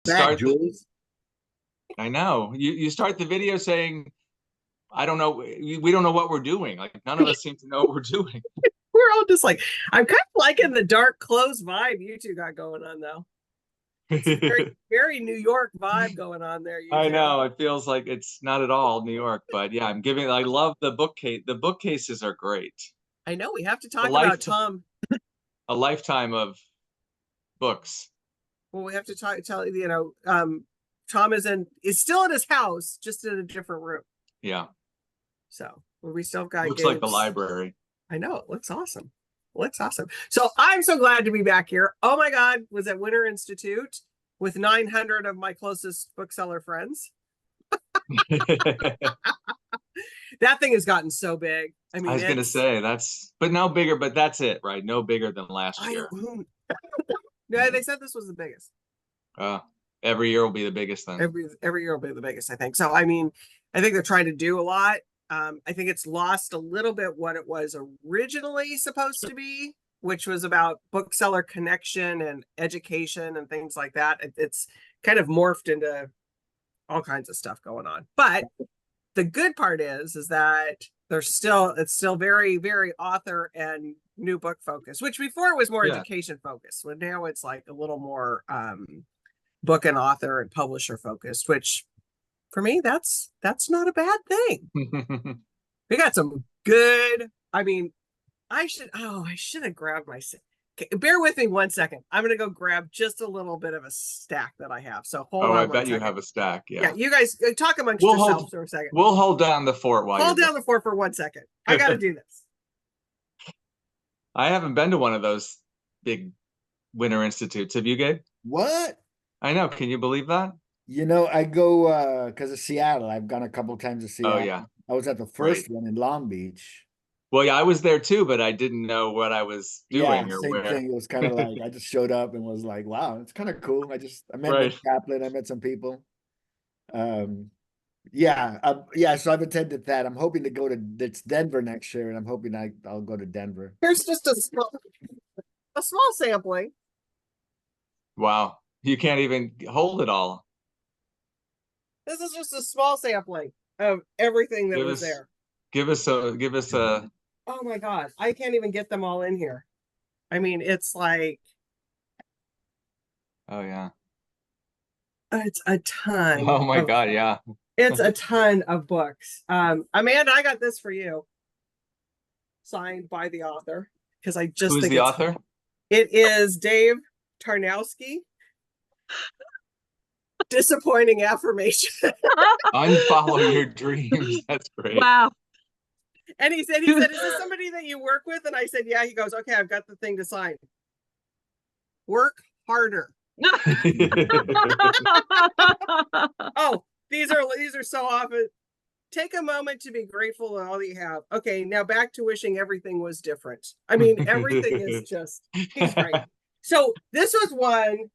Back, start the, Jules. I know. You start the video saying, I don't know, we don't know what we're doing. Like none of us seem to know what we're doing. We're all just like, I'm kind of liking the dark clothes vibe you two got going on though. It's a very, very New York vibe going on there. You I two. know it feels like it's not at all New York, but yeah, I love the bookcase. The bookcases are great. I know we have to A talk life, about Tom. a lifetime of books. Well, we have to tell you know, Tom is still at his house, just in a different room. Yeah. So we still got Looks games. like the library. I know, it looks awesome. Looks awesome. So I'm so glad to be back here. Oh my God, was at Winter Institute with 900 of my closest bookseller friends. That thing has gotten so big. I mean, I was gonna say but no bigger, but that's it, right? No bigger than last year. Yeah, they said this was the biggest. Every year will be the biggest then. Every year will be the biggest, I think. So I mean, I think they're trying to do a lot. I think it's lost a little bit what it was originally supposed to be, which was about bookseller connection and education and things like that. It's kind of morphed into all kinds of stuff going on. But the good part is that it's still very, very author and new book focused, which before it was more education focused. But now it's like a little more book and author and publisher focused, which for me, that's not a bad thing. We got some good, I mean, I should have grabbed my, bear with me 1 second. I'm going to go grab just a little bit of a stack that I have. So hold on. I bet you have a stack. Yeah. You guys talk amongst yourselves for a second. We'll hold down the fort while hold down the fort for 1 second. I got to do this. I haven't been to one of those big Winter Institutes. Have you, Gabe? What? I know. Can you believe that? You know, I go because of Seattle. I've gone a couple times to Seattle. Oh yeah. I was at the first one in Long Beach. Well, yeah, I was there too, but I didn't know what I was doing. Yeah, same thing. It was kind of like I just showed up and was like, "Wow, it's kind of cool." I met the chaplain. I met some people. Yeah. So I've attended that. I'm hoping to go to Denver next year, and I'm hoping I'll go to Denver. Here's just a small sampling. Wow, you can't even hold it all. This is just a small sampling of everything that was there. Give us a. Oh my God, I can't even get them all in here. I mean, it's like. Oh yeah. It's a ton. Oh my God, yeah. It's a ton of books. Amanda, I got this for you. Signed by the author. Because I just Who's think the author? It is Dave Tarnowski. Disappointing affirmation. Unfollow your dreams. That's great. Wow. And he said, is this somebody that you work with? And I said, yeah. He goes, okay, I've got the thing to sign. Work harder. Oh, these are so often. Take a moment to be grateful for all that you have. Okay, now back to wishing everything was different. I mean, everything is just, he's great. So this was one,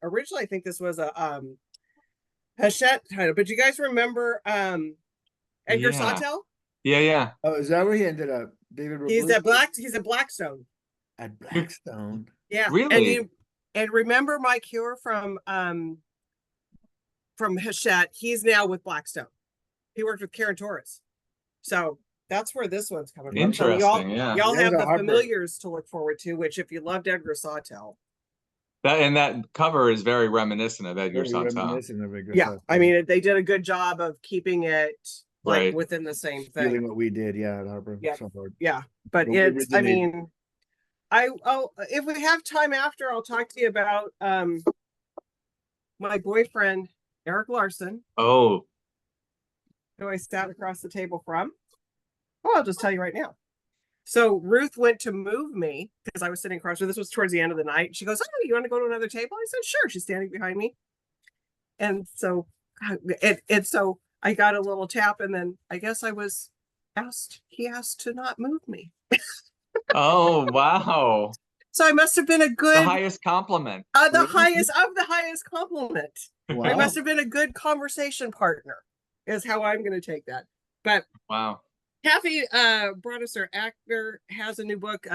originally I think this was a Hachette title, but you guys remember Edgar Sawtelle? Yeah. Oh, is that where he ended up? David He's at Blackstone. At Blackstone. Yeah. Really? And remember Mike Hure from Hachette, he's now with Blackstone. He worked with Karen Torres. So that's where this one's coming from. Interesting, so y'all Yeah, have the familiars to look forward to, which if you loved Edgar Sawtelle. That cover is very reminiscent of Edgar Sawtelle. Sawtelle. I mean, they did a good job of keeping it within the same thing. Feeling what we did, at Harper. Yeah. But it's, I mean, if we have time after, I'll talk to you about my boyfriend, Eric Larson. Oh. Who I sat across the table from. Oh, I'll just tell you right now. So Ruth went to move me because I was sitting across her. This was towards the end of the night. She goes, "Oh, you want to go to another table?" I said, "Sure." She's standing behind me. And so I got a little tap, and then I guess he asked to not move me. Oh, wow. So I must have been the highest compliment. The highest compliment. Wow. I must have been a good conversation partner, is how I'm going to take that. But wow. Kathy Brodesser, actor, has a new book.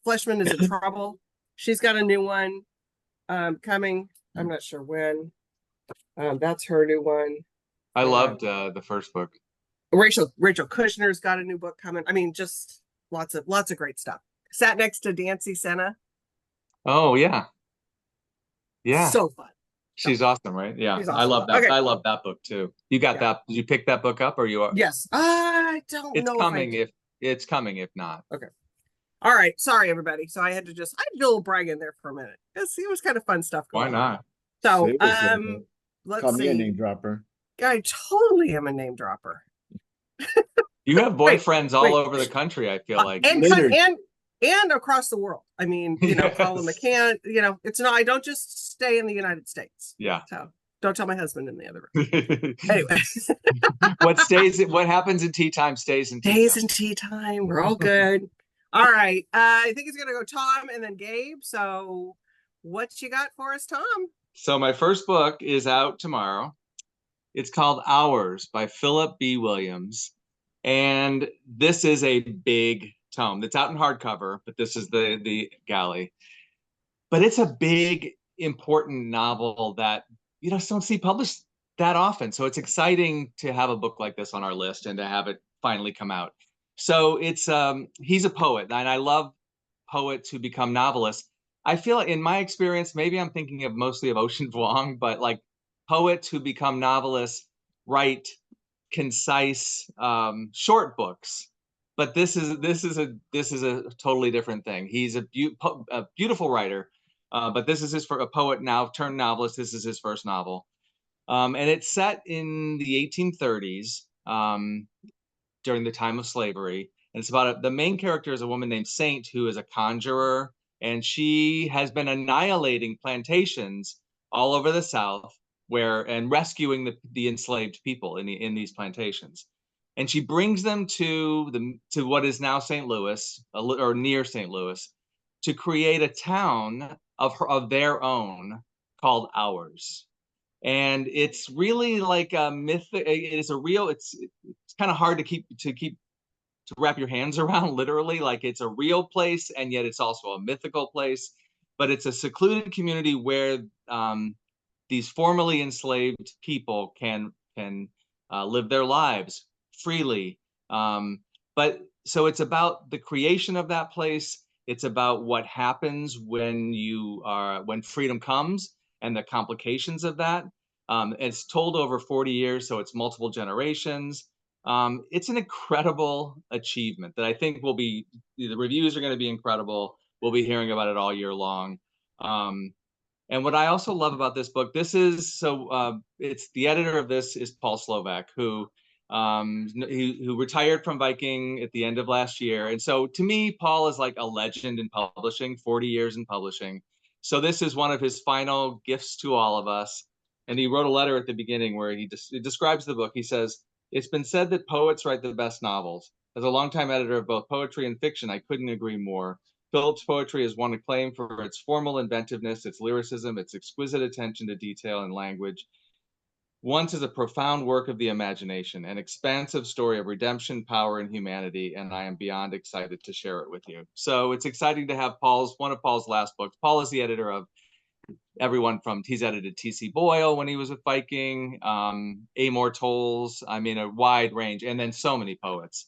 Fleshman is in Trouble. She's got a new one coming. I'm not sure when. That's her new one. I loved the first book. Rachel Kushner's got a new book coming. I mean, just lots of great stuff. Sat next to Dancy Senna. Oh yeah. Yeah. So fun. She's awesome, right? Yeah. She's awesome. I love that. Okay. I love that book too. You got that. Did you pick that book up or you are? Yes. I don't It's know coming if it's coming, if not. Okay. All right. Sorry, everybody. So I had to do a little brag in there for a minute. It was kind of fun stuff going Why not? on. So Seriously, let's call me a see. name dropper. I totally am a name dropper. You have boyfriends all over the country, I feel like. And across the world. I mean, Colin Yes. McCann, it's not, I don't just stay in the United States. Yeah. So don't tell my husband in the other room. Anyway. What happens in tea time stays in tea Days time. in tea time. We're all good. All right. I think it's gonna go Tom and then Gabe. So what you got for us, Tom? So my first book is out tomorrow. It's called Hours by Philip B. Williams. And this is a big tome. It's out in hardcover, but this is the galley. But it's a big, important novel that you just don't see published that often. So it's exciting to have a book like this on our list and to have it finally come out. So it's he's a poet, and I love poets who become novelists. I feel in my experience, maybe I'm thinking of mostly of Ocean Vuong, but like poets who become novelists write concise short books. But this is a totally different thing. He's a beautiful writer, but this is a poet now turned novelist. This is his first novel, and it's set in the 1830s during the time of slavery. And it's about the main character is a woman named Saint, who is a conjurer, and she has been annihilating plantations all over the South, and rescuing the enslaved people in these plantations. And she brings them to what is now St. Louis, or near St. Louis, to create a town of their own called Hours. And it's really like a myth. It's kind of hard to wrap your hands around, literally. Like, it's a real place, and yet it's also a mythical place. But it's a secluded community where these formerly enslaved people can live their lives freely. But so it's about the creation of that place. It's about what happens when freedom comes and the complications of that. It's told over 40 years, so it's multiple generations. It's an incredible achievement that I think the reviews are going to be incredible. We'll be hearing about it all year long. And what I also love about this book, it's the editor of this is Paul Slovak, who retired from Viking at the end of last year. And so to me, Paul is like a legend in publishing, 40 years in publishing. So this is one of his final gifts to all of us. And he wrote a letter at the beginning where he describes the book. He says, "It's been said that poets write the best novels. As a longtime editor of both poetry and fiction, I couldn't agree more. Philip's poetry has won acclaim for its formal inventiveness, its lyricism, its exquisite attention to detail and language. Once is a profound work of the imagination, an expansive story of redemption, power, and humanity, and I am beyond excited to share it with you." So it's exciting to have one of Paul's last books. Paul is the editor of he's edited T.C. Boyle when he was with Viking, Amor Towles, a wide range, and then so many poets.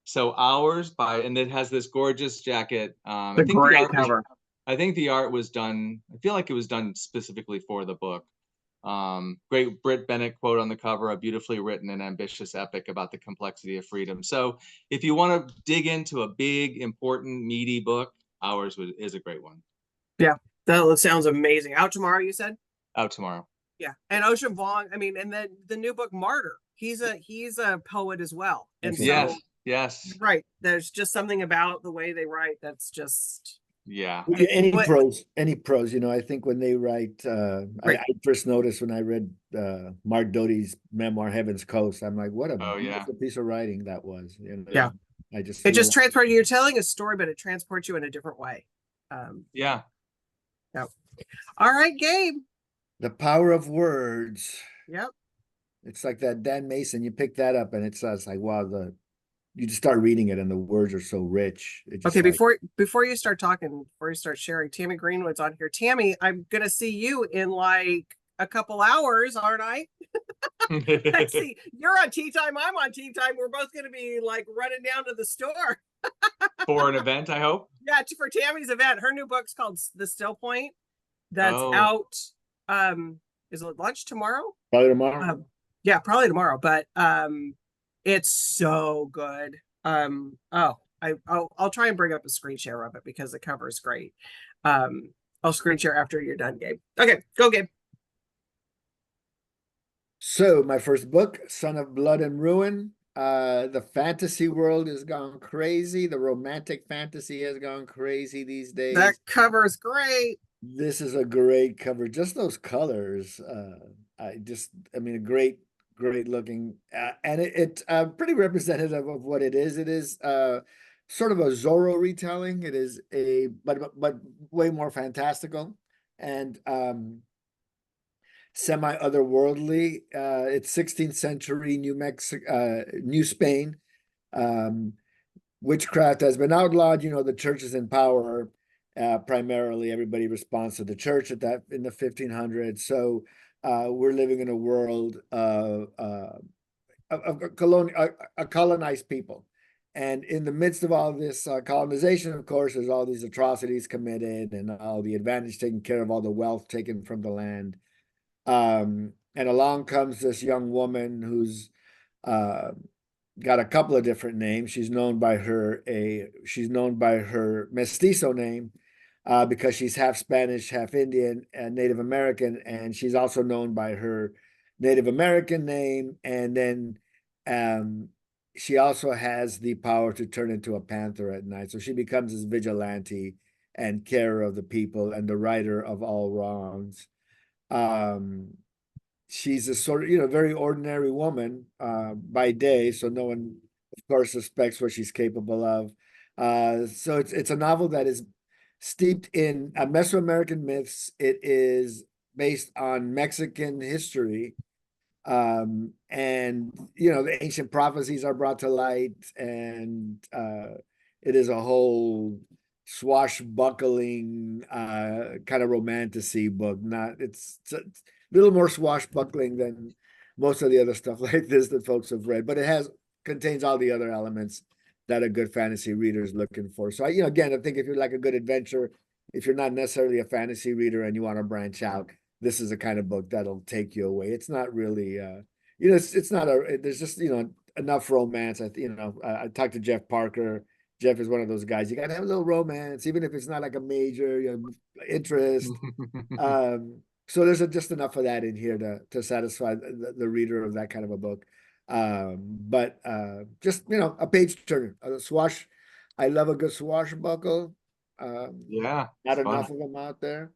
So Hours and it has this gorgeous jacket. I think the art was done, I feel like it was done specifically for the book. Great Britt Bennett quote on the cover, a beautifully written and ambitious epic about the complexity of freedom. So if you want to dig into a big, important, meaty book, Hours is a great one. Yeah, that sounds amazing. Out tomorrow, you said? Out tomorrow. Yeah. And Ocean Vuong, and then the new book, Martyr, he's a poet as well. And yes. Right. There's just something about the way they write that's just... Yeah. Any prose, I think when they write, I first noticed when I read Mark Doty's memoir, Heaven's Coast, I'm like, what a beautiful piece of writing that was. Yeah. It just transports you. You're telling a story, but it transports you in a different way. Yeah. All right, Gabe. The Power of Words. Yep. It's like that Dan Mason, you pick that up and it's like, wow, you just start reading it and the words are so rich. Okay, before you start talking, before you start sharing, Tammy Greenwood's on here. Tammy, I'm gonna see you in like a couple hours, aren't I? I see you're on tea time. I'm on tea time. We're both gonna be like running down to the store for an event, I hope. Yeah, for Tammy's event. Her new book's called The Still Point. That's out. Is it lunch tomorrow? Probably tomorrow. Yeah, probably tomorrow. But it's so good. I'll try and bring up a screen share of it because the cover is great. I'll screen share after you're done, Gabe. Okay, go, Gabe. So my first book, Son of Blood and Ruin. The fantasy world has gone crazy. The romantic fantasy has gone crazy these days. That cover is great. This is a great cover. Just those colors. I mean, a great looking, and it's pretty representative of what it is. It is sort of a Zorro retelling. It is but way more fantastical and semi otherworldly. It's 16th century New Spain. Witchcraft has been outlawed. You know, the church is in power. Primarily, everybody responds to the church in the 1500s. So we're living in a world of a colonized people. And in the midst of all this colonization, of course, there's all these atrocities committed and all the advantage taken care of, all the wealth taken from the land. And along comes this young woman who's got a couple of different names. She's known by her mestizo name because she's half Spanish, half Indian, and Native American, and she's also known by her Native American name. And then she also has the power to turn into a panther at night. So she becomes this vigilante and carer of the people and the righter of all wrongs. She's a sort of, very ordinary woman by day, so no one, of course, suspects what she's capable of. So it's a novel that is steeped in Mesoamerican myths. It is based on Mexican history, and the ancient prophecies are brought to light, and it is a whole swashbuckling kind of romantasy book. It's a little more swashbuckling than most of the other stuff like this that folks have read, but it contains all the other elements that a good fantasy reader is looking for. So again, I think if you're like a good adventure, if you're not necessarily a fantasy reader and you want to branch out, this is a kind of book that'll take you away. It's not really it's not there's just enough romance. I talked to Jeff Parker. Jeff is one of those guys. You got to have a little romance, even if it's not like a major interest. So there's just enough of that in here to satisfy the reader of that kind of a book. But just a page turner, a swash. I love a good swashbuckle. Yeah, not enough of them out there.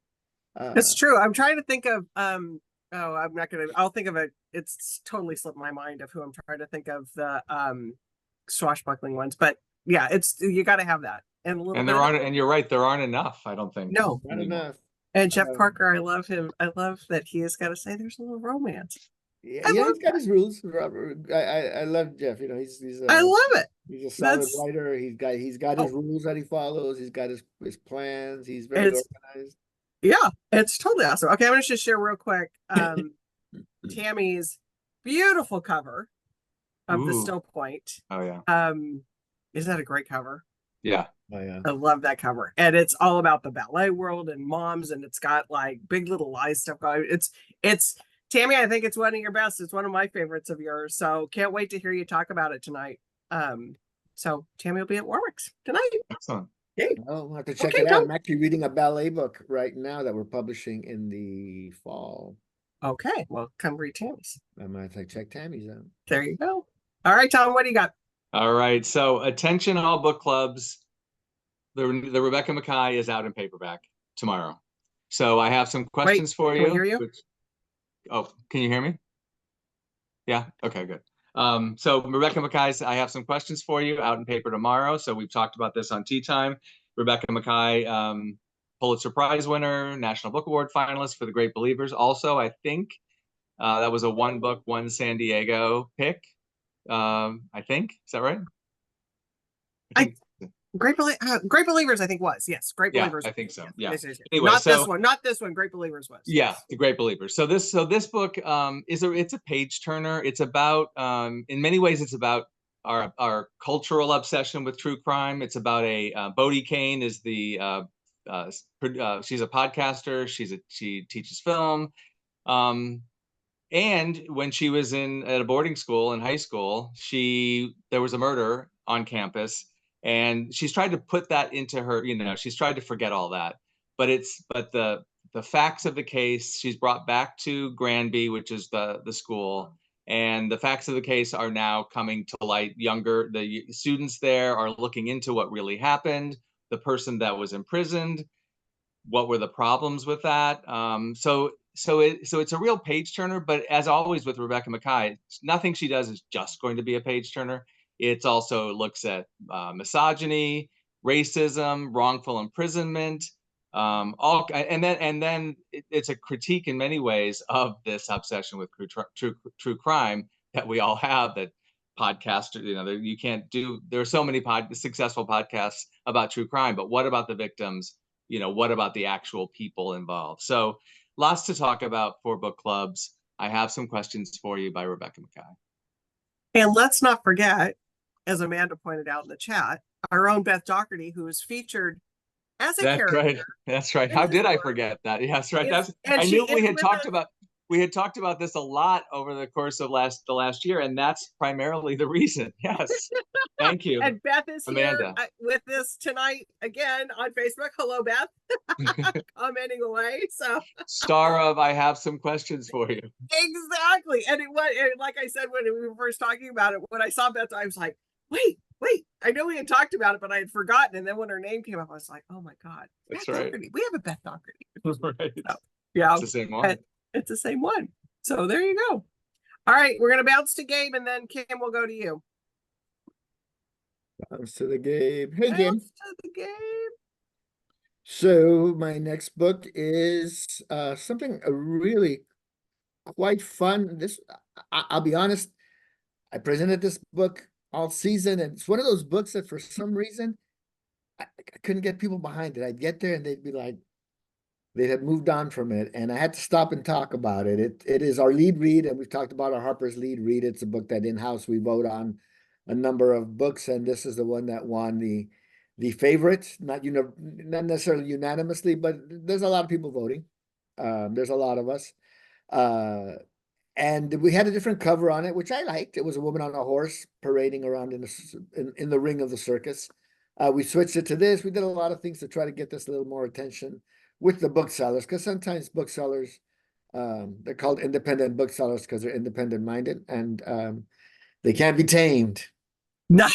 It's true. I'm trying to think of I'll think of it. It's totally slipped my mind of who I'm trying to think of the swashbuckling ones, but yeah, you got to have that. And you're right, there aren't enough, I don't think. No, not enough. And Jeff Parker, I love him. I love that he has got to say there's a little romance. Yeah, he's got his rules. I love Jeff. He's I love it. He's a solid writer. He's got his rules that he follows. He's got his plans. He's very organized. Yeah, it's totally awesome. Okay, I'm gonna just share real quick. Tammy's beautiful cover of The Still Point. Oh yeah. Isn't that a great cover? Yeah. Oh yeah. I love that cover. And it's all about the ballet world and moms, and it's got like Big Little Lies stuff going. It's Tammy, I think it's one of your best. It's one of my favorites of yours. So can't wait to hear you talk about it tonight. So Tammy will be at Warwick's tonight. Excellent. Yay. I'll have to check it out. I'm actually reading a ballet book right now that we're publishing in the fall. Okay, well, come read Tammy's. I might have to check Tammy's out. There you go. All right, Tom, what do you got? All right, so attention all book clubs. The Rebecca Makkai is out in paperback tomorrow. So I have some questions for you. Can we hear you? Can you hear me? Yeah, okay, good. So Rebecca Makkai's, I have some questions for you, out in paper tomorrow. So we've talked about this on Tea Time. Rebecca Makkai, Pulitzer Prize winner, National Book Award finalist for The Great Believers. Also, I think that was a one book, one San Diego pick. I think, is that right? Great Believers, I think was. Yes, Great Yeah, Believers. I think so. Yes, Yeah. yes, yes, yes. Anyway, Not so this one. Not this one. Great Believers was. yeah, Yes. The Great Believers. So this book it's a page turner. It's about in many ways it's about our cultural obsession with true crime. It's about a Bodie Kane is the she's a podcaster. She teaches film. Um, and when she was at a boarding school in high school, there was a murder on campus, and she's tried to put that into her, she's tried to forget all that. But the facts of the case, she's brought back to Granby, which is the school, and the facts of the case are now coming to light. The students there are looking into what really happened, the person that was imprisoned, what were the problems with that. So it's a real page turner, but as always with Rebecca Makkai, nothing she does is just going to be a page turner. It also looks at misogyny, racism, wrongful imprisonment, and then it's a critique in many ways of this obsession with true crime that we all have. That podcasters, you can't do. There are so many successful podcasts about true crime, but what about the victims? What about the actual people involved? So lots to talk about for book clubs. I have some questions for you by Rebecca Makkai. And let's not forget, as Amanda pointed out in the chat, our own Beth Doherty, who is featured as a character. Right. That's right. How did I forget that? Yes, right. I knew we had talked about this a lot over the course of the last year, and that's primarily the reason. Yes. Thank you. And Beth is Amanda. here with us tonight again on Facebook. Hello, Beth. Commenting away. So star of I have some questions for you. Exactly. And like I said when we were first talking about it, when I saw Beth, I was like, wait, I know we had talked about it, but I had forgotten. And then when her name came up, I was like, oh my God. That's Beth right. Doherty. We have a Beth Doherty. Right. So, yeah. It's the same one. It's the same one. So there you go. All right. We're going to bounce to Gabe, and then Kim will go to you. Bounce to the Gabe. Hey, Gabe. Bounce to the Gabe. So my next book is something really quite fun. I'll be honest, I presented this book all season, and it's one of those books that for some reason I couldn't get people behind it. I'd get there and they'd be like, they had moved on from it, and I had to stop and talk about it. It is our lead read, and we've talked about our Harper's lead read. It's a book that in-house we vote on a number of books, and this is the one that won the favorite, not necessarily unanimously, but there's a lot of people voting. There's a lot of us. And we had a different cover on it, which I liked. It was a woman on a horse parading around in the ring of the circus. We switched it to this. We did a lot of things to try to get this a little more attention with the booksellers, because sometimes booksellers, they're called independent booksellers because they're independent minded, and they can't be tamed. No.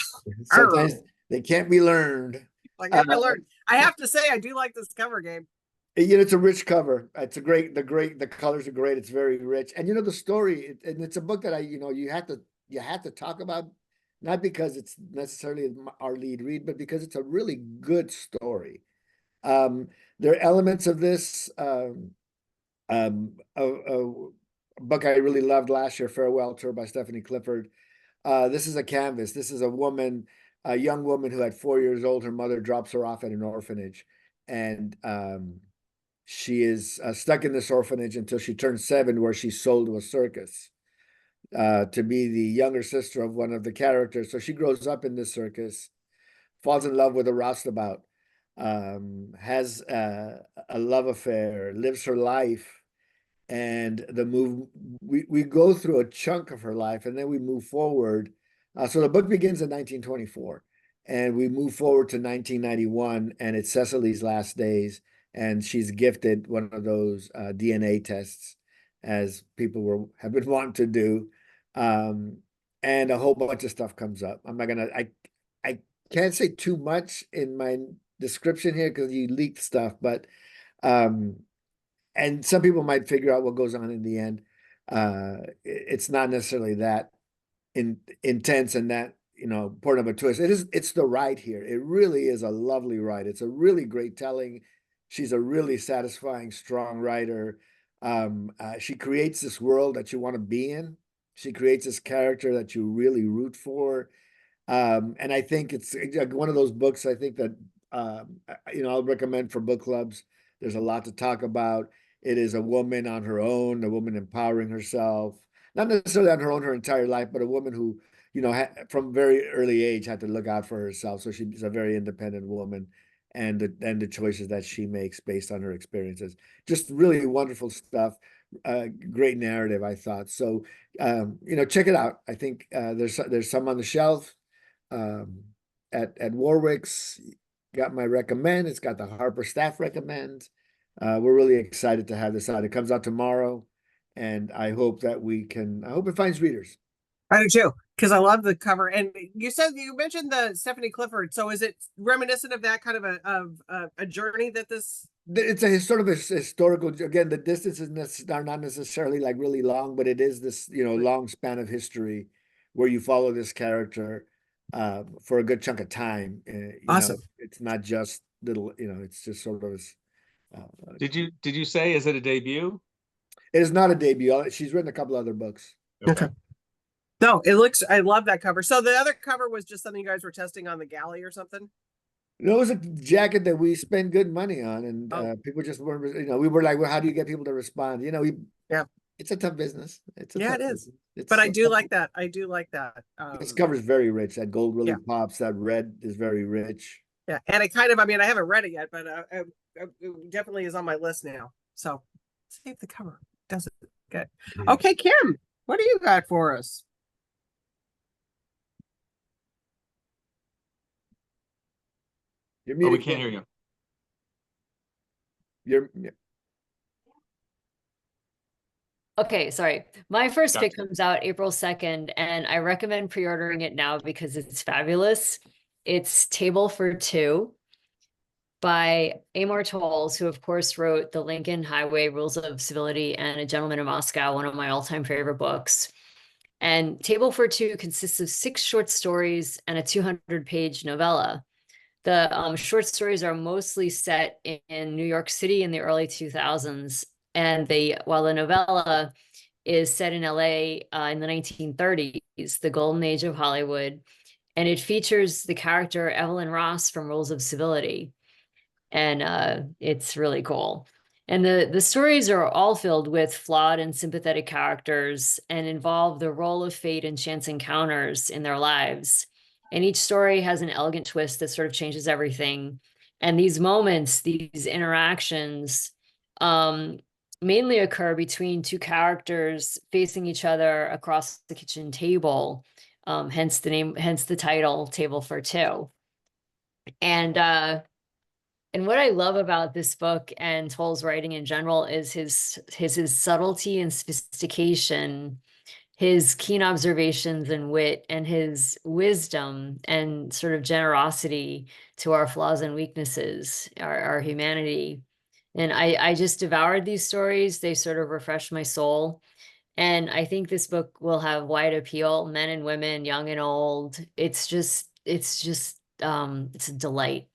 Sometimes they can't be learned. Like I have to say, I do like this cover, Gabe. It's a rich cover. It's the colors are great. It's very rich. And the story, and it's a book that you have to talk about, not because it's necessarily our lead read, but because it's a really good story. There are elements of this, a book I really loved last year, Farewell Tour by Stephanie Clifford. This is a canvas. This is a young woman who at 4 years old, her mother drops her off at an orphanage, and she is stuck in this orphanage until she turns 7, where she's sold to a circus to be the younger sister of one of the characters. So she grows up in this circus, falls in love with a roustabout, has a love affair, lives her life, and we go through a chunk of her life, and then we move forward. So the book begins in 1924, and we move forward to 1991, and it's Cecily's last days, and she's gifted one of those DNA tests, as people have been wanting to do, and a whole bunch of stuff comes up. I can't say too much in my description here because you leaked stuff, but and some people might figure out what goes on in the end. It's not necessarily that intense and that important of a twist. It's the ride here. It really is a lovely ride. It's a really great telling. She's a really satisfying, strong writer. She creates this world that you want to be in. She creates this character that you really root for. And I think it's one of those books, I think that, I'll recommend for book clubs. There's a lot to talk about. It is a woman on her own, a woman empowering herself, not necessarily on her own her entire life, but a woman who, from very early age had to look out for herself. So she's a very independent woman, and the choices that she makes based on her experiences. Just really wonderful stuff. Great narrative, I thought. So, check it out. I think there's some on the shelf at Warwick's. Got my recommend. It's got the Harper staff recommend. We're really excited to have this out. It comes out tomorrow, and I hope it finds readers. I do too, because I love the cover. And you mentioned the Stephanie Clifford. So is it reminiscent of that kind of a journey that this? It's sort of a historical. Again, the distances are not necessarily like really long, but it is this long span of history where you follow this character for a good chunk of time. Awesome. It's not just little. It's just sort of. Did you say, is it a debut? It is not a debut. She's written a couple other books. Okay. No, I love that cover. So the other cover was just something you guys were testing on the galley or something? It was a jacket that we spent good money on, and people just weren't, we were like, well, how do you get people to respond? It's a tough business. It is. But I do like that. I do like that. This cover is very rich. That gold really pops. That red is very rich. Yeah, and I haven't read it yet, but it definitely is on my list now. So save the cover. Does it? Good. Okay, Kim, what do you got for us? You're we can't hear you. Okay, sorry. My first pick comes out April 2nd, and I recommend pre-ordering it now because it's fabulous. It's Table for Two by Amor Towles, who of course wrote The Lincoln Highway, Rules of Civility, and A Gentleman in Moscow, one of my all-time favorite books. And Table for Two consists of 6 short stories and a 200-page novella. The short stories are mostly set in New York City in the early 2000s, and while the novella is set in LA in the 1930s, the golden age of Hollywood, and it features the character Evelyn Ross from Rules of Civility, and it's really cool. And the stories are all filled with flawed and sympathetic characters and involve the role of fate and chance encounters in their lives. And each story has an elegant twist that sort of changes everything. And these moments, these interactions, mainly occur between 2 characters facing each other across the kitchen table. Hence the title, Table for Two. And what I love about this book and Towles' writing in general is his subtlety and sophistication, his keen observations and wit, and his wisdom and sort of generosity to our flaws and weaknesses, our humanity. And I just devoured these stories. They sort of refreshed my soul. And I think this book will have wide appeal, men and women, young and old. It's a delight,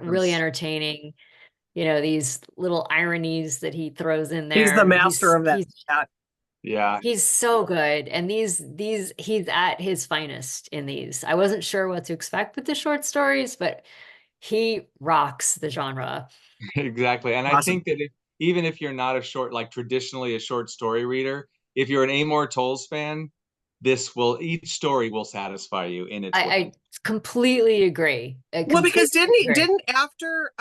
really entertaining. These little ironies that he throws in there. He's the master of that. Yeah. He's so good. And he's at his finest in these. I wasn't sure what to expect with the short stories, but he rocks the genre. Exactly. And awesome. I think that even if you're not traditionally a short story reader, if you're an Amor Towles fan, each story will satisfy you in its way. I completely agree. Because didn't after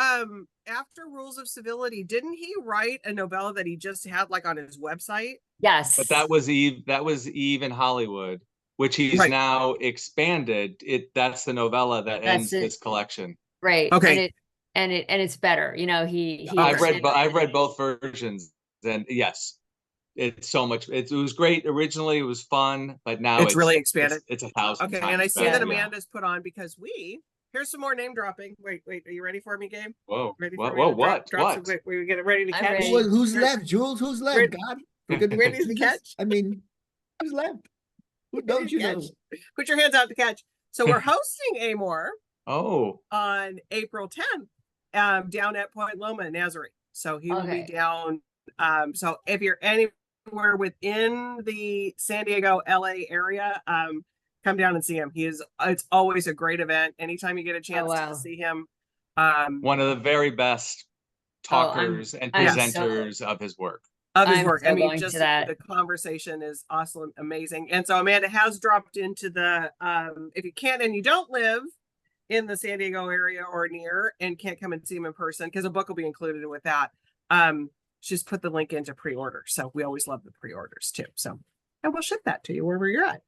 Rules of Civility, didn't he write a novella that he just had on his website? Yes. But that was Eve in Hollywood, which he's now expanded. That's the novella that ends this collection. Right. Okay. And it's better. I've read both versions, and yes, it's so much. It was great originally. It was fun, but now it's really expanded. It's 1,000 times. Okay, and I see that Amanda's put on because here's some more name dropping. Wait, are you ready for me, Gabe? Whoa, ready what? What? We get ready to catch. Who's left, Jules? Who's left? God, ready to catch? I mean, who's left? Who don't you know? Put your hands out to catch. So we're hosting Amor. On April 10th, down at Point Loma, Nazarene. So he will be down. So if you're anywhere within the San Diego, LA area, come down and see him. It's always a great event. Anytime you get a chance wow. to see him. One of the very best Oh, talkers and I'm presenters of his work. Of his I'm work. so I mean, going to just that. the conversation is awesome, amazing. And so Amanda has dropped into the, if you can't and you don't live in the San Diego area or near and can't come and see him in person, because a book will be included with that. She's put the link into pre-order. So we always love the pre-orders too. So I will ship that to you wherever you're at.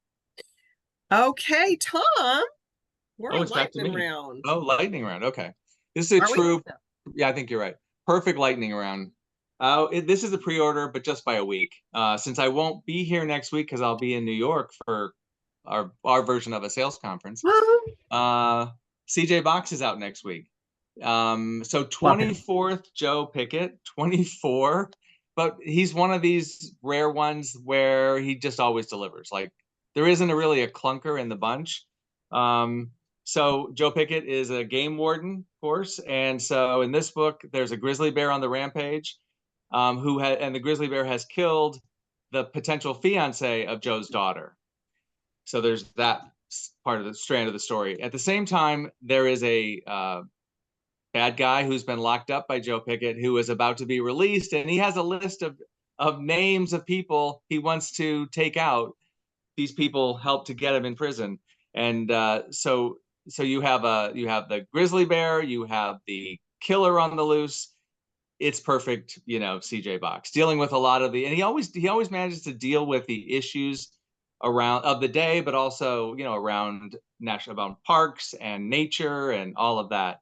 Okay, Tom, we're Oh, a it's back to lightning me. round. Oh, lightning round. Okay. This is a Are we? true, yeah, I think you're right. Perfect lightning round. This is a pre-order, but just by a week. Since I won't be here next week because I'll be in New York for our version of a sales conference. CJ Box is out next week. So 24th, Joe Pickett, 24, but he's one of these rare ones where he just always delivers. Like there isn't really a clunker in the bunch. So Joe Pickett is a game warden, of course. And so in this book, there's a grizzly bear on the rampage, and the grizzly bear has killed the potential fiance of Joe's daughter. So there's that part of the strand of the story. At the same time, there is a bad guy who's been locked up by Joe Pickett who is about to be released, and he has a list of names of people he wants to take out. These people help to get him in prison, and so you have the grizzly bear, you have the killer on the loose. It's perfect, CJ Box dealing with a lot of and he always manages to deal with the issues around of the day, but also around national parks and nature and all of that.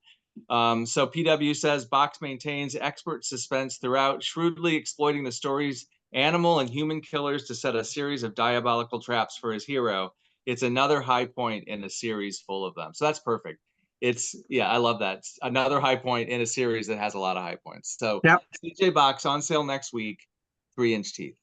So PW says Box maintains expert suspense throughout, shrewdly exploiting the story's animal and human killers to set a series of diabolical traps for his hero. It's another high point in a series full of them. So that's perfect. I love that. It's another high point in a series that has a lot of high points. So yep. CJ Box on sale next week, 3-inch teeth.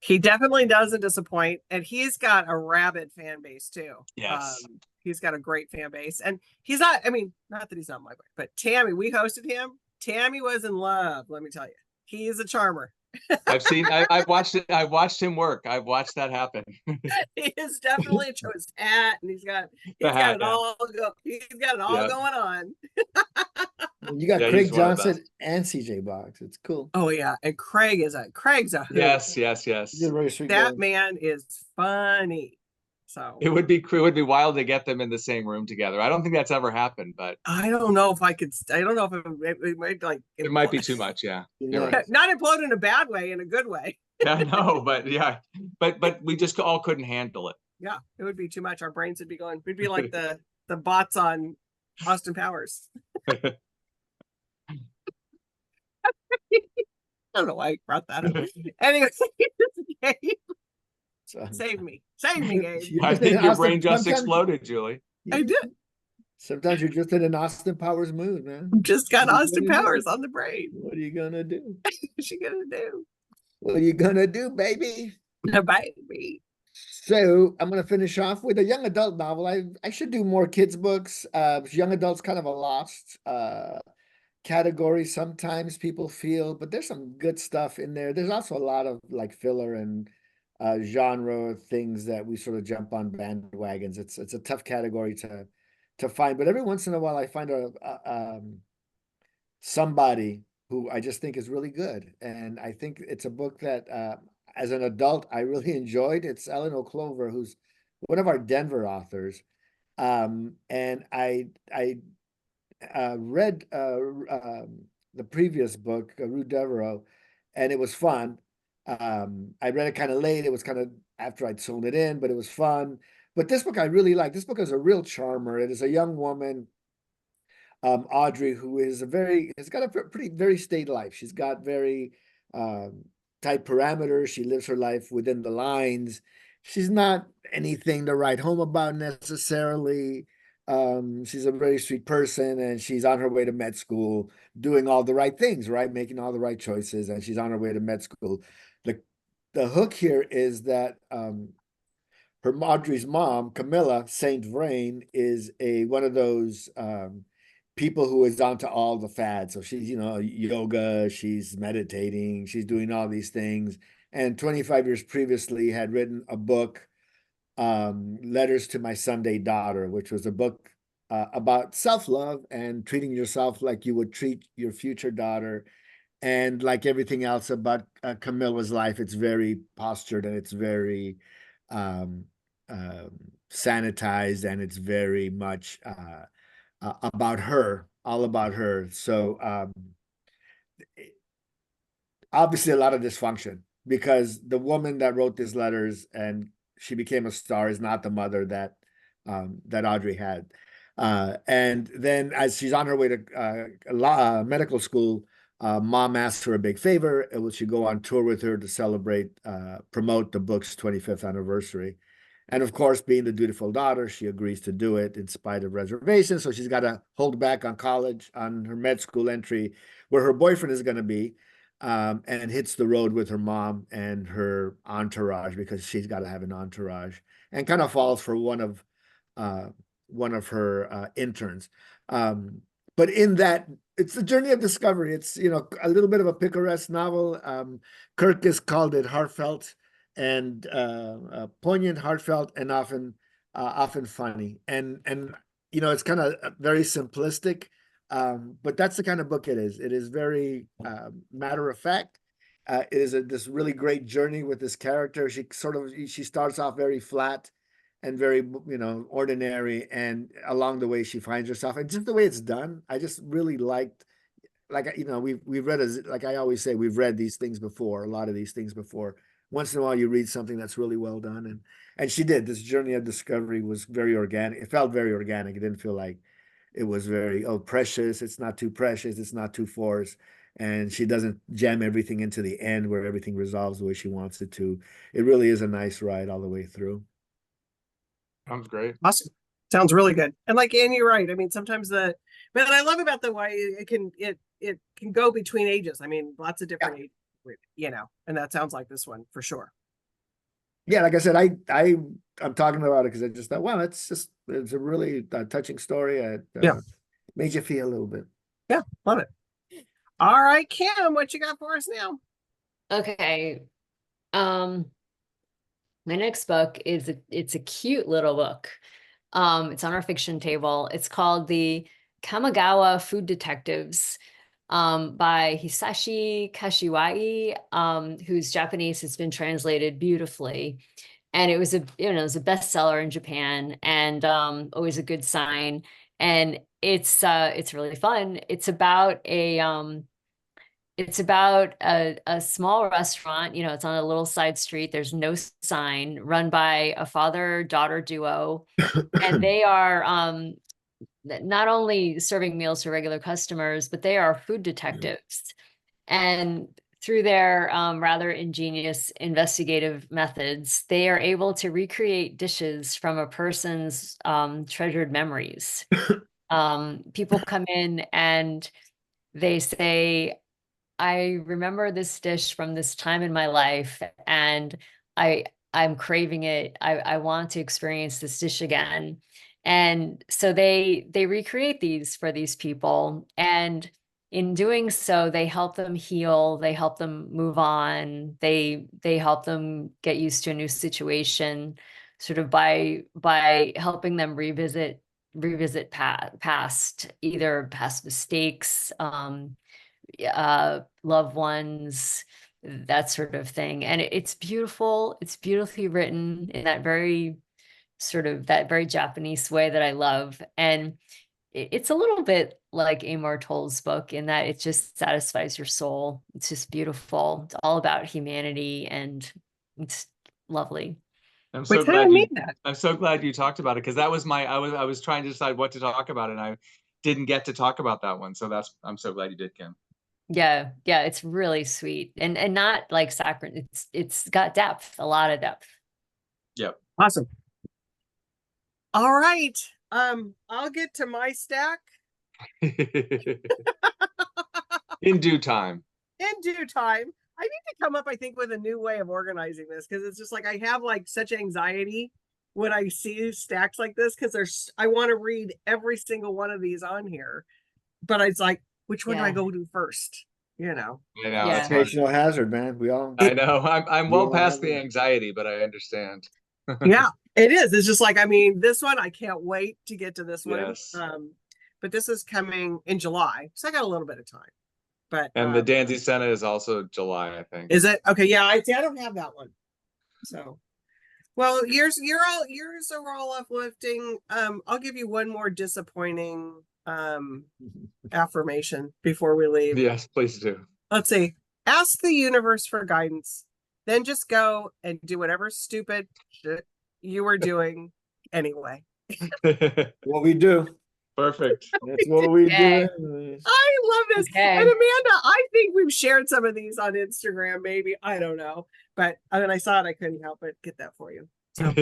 He definitely doesn't disappoint, and he's got a rabid fan base too. Yes. He's got a great fan base, and he's not that he's not my boy, but Tammy, we hosted him. Tammy was in love. Let me tell you, he is a charmer. I've watched it. I've watched him work. I've watched that happen. He is definitely a choice hat, and he's got it all going on. You got Craig Johnson and CJ Box. It's cool. Oh yeah, and Craig's a hoot. Yes. That man is funny. So it would be wild to get them in the same room together. I don't think that's ever happened, but I don't know if I could. I don't know if it might it might be too much. Yeah, right. Not implode in a bad way, in a good way. Yeah, no, but we just all couldn't handle it. Yeah, it would be too much. Our brains would be going. We'd be like the bots on Austin Powers. I don't know why I brought that up. Anyway, save me, Gabe. I think your brain just exploded, Julie. I did. Sometimes you're just in an Austin Powers mood, man. Just got Austin Powers on the brain. What are you gonna do? What's she gonna do? What are you gonna do, baby? Baby. So I'm gonna finish off with a young adult novel. I should do more kids books. Young adult's kind of a lost category sometimes, people feel, but there's some good stuff in there. There's also a lot of like filler and genre things that we sort of jump on bandwagons. It's a tough category to find, but every once in a while I find somebody who I just think is really good, and I think it's a book that as an adult I really enjoyed. It's Ellen O'Clover, who's one of our Denver authors, and I read the previous book, Rue Devereaux, and it was fun. I read it kind of late. It was kind of after I'd sewn it in, but it was fun. But this book I really like. This book is a real charmer. It is a young woman, Audrey, who has got a very staid life. She's got very tight parameters. She lives her life within the lines. She's not anything to write home about necessarily. She's a very sweet person, and she's on her way to med school, doing all the right things, right? Making all the right choices, and she's on her way to med school. The hook here is that Audrey's mom, Camilla Saint Vrain, is one of those people who is onto all the fads. So she's, yoga, she's meditating, she's doing all these things. And 25 years previously had written a book Letters to My Sunday Daughter, which was a book about self-love and treating yourself like you would treat your future daughter. And like everything else about Camilla's life, it's very postured and it's very um, sanitized, and it's very much about her, all about her. So obviously a lot of dysfunction, because the woman that wrote these letters and she became a star is not the mother that that Audrey had. And then as she's on her way to medical school, mom asked her a big favor. Will she go on tour with her to celebrate, promote the book's 25th anniversary? And of course, being the dutiful daughter, she agrees to do it in spite of reservations. So she's got to hold back on college, on her med school entry, where her boyfriend is going to be, and hits the road with her mom and her entourage, because she's got to have an entourage, and kind of falls for one of her interns. But in that, it's the journey of discovery. It's, you know, a little bit of a picaresque novel. Kirk has called it heartfelt and poignant, heartfelt, and often funny. And you know, it's kind of very simplistic, but that's the kind of book it is. It is very matter of fact. It is this really great journey with this character. She starts off very flat and very, you know, ordinary, and along the way she finds herself, and just the way it's done, I just really liked. Like, you know, we've read, like I always say, we've read these things before, a lot of these things before. Once in a while you read something that's really well done, and she did. This journey of discovery was very organic. It felt very organic. It didn't feel like it was very, oh, precious. It's not too precious, it's not too forced, and she doesn't jam everything into the end where everything resolves the way she wants it to. It really is a nice ride all the way through. Sounds great. Awesome. Sounds really good. And like, and you're right. I mean, sometimes but I love about the way it can go between ages. I mean, lots of different ages, you know, and that sounds like this one for sure. Yeah, like I said, I'm talking about it because I just thought, well, it's a really touching story. It made you feel a little bit. Yeah, love it. All right, Kim, what you got for us now? Okay. My next book it's a cute little book. It's on our fiction table. It's called The Kamigawa Food Detectives, by Hisashi Kashiwagi, who's Japanese. It's been translated beautifully. And it was a bestseller in Japan, and always a good sign. And it's really fun. It's about a small restaurant. You know, it's on a little side street. There's no sign, run by a father-daughter duo. And they are not only serving meals to regular customers, but they are food detectives. And through their rather ingenious investigative methods, they are able to recreate dishes from a person's treasured memories. People come in and they say, I remember this dish from this time in my life, and I'm craving it. I want to experience this dish again. And so they recreate these for these people, and in doing so, they help them heal, they help them move on, they help them get used to a new situation, sort of by helping them revisit past mistakes, loved ones, that sort of thing. And it's beautiful. It's beautifully written in that very Japanese way that I love. And it's a little bit like Amor Towles' book in that it just satisfies your soul. It's just beautiful. It's all about humanity, and it's lovely. I'm Wait, so tell glad me you, that. I'm so glad you talked about it, because that was I was trying to decide what to talk about, and I didn't get to talk about that one. So I'm so glad you did, Kim. Yeah, it's really sweet, and not like saccharine. It's got depth, a lot of depth. Yep. Awesome. All right. I'll get to my stack In due time. in due time. I need to come up, I think, with a new way of organizing this, because it's just like I have like such anxiety when I see stacks like this, because I want to read every single one of these on here, but it's like, which one do I go to first? You know. I know. Yeah. It's hard. Occupational hazard, man. We all. I know. I'm well all past have the it. anxiety, but I understand. Yeah. It is. It's just like, I mean, this one, I can't wait to get to this one. Yes. But this is coming in July, so I got a little bit of time. But And the Danzy Senna is also July, I think. is it okay? Yeah, I don't have that one. So, well, yours are all uplifting. I'll give you one more disappointing affirmation before we leave. Yes, please do. Let's see. Ask the universe for guidance, then just go and do whatever stupid shit you were doing anyway. What we do. Perfect. That's what we Okay. do. I love this. Okay. And Amanda, I think we've shared some of these on Instagram, maybe. I don't know. But when I saw it, I couldn't help but get that for you. So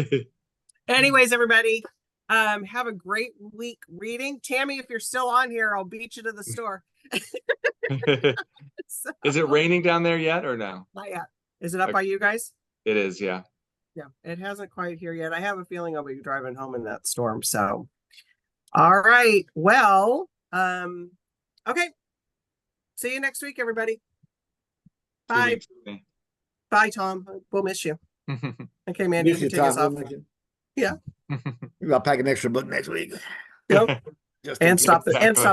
anyways, everybody, have a great week reading. Tammy, if you're still on here, I'll beat you to the store. So, Is it raining down there yet or no? not yet. Is it up by you guys? It is, yeah. Yeah, it hasn't quite here yet. I have a feeling I'll be driving home in that storm. So, all right. Well, okay. See you next week, everybody. 2 Bye. weeks. Bye, Tom. We'll miss you. Okay, man. You Miss can you, take us Tom. off. We'll Yeah. Maybe I'll pack an extra book next week. Yep. Just in And case. stop the and Exactly. stop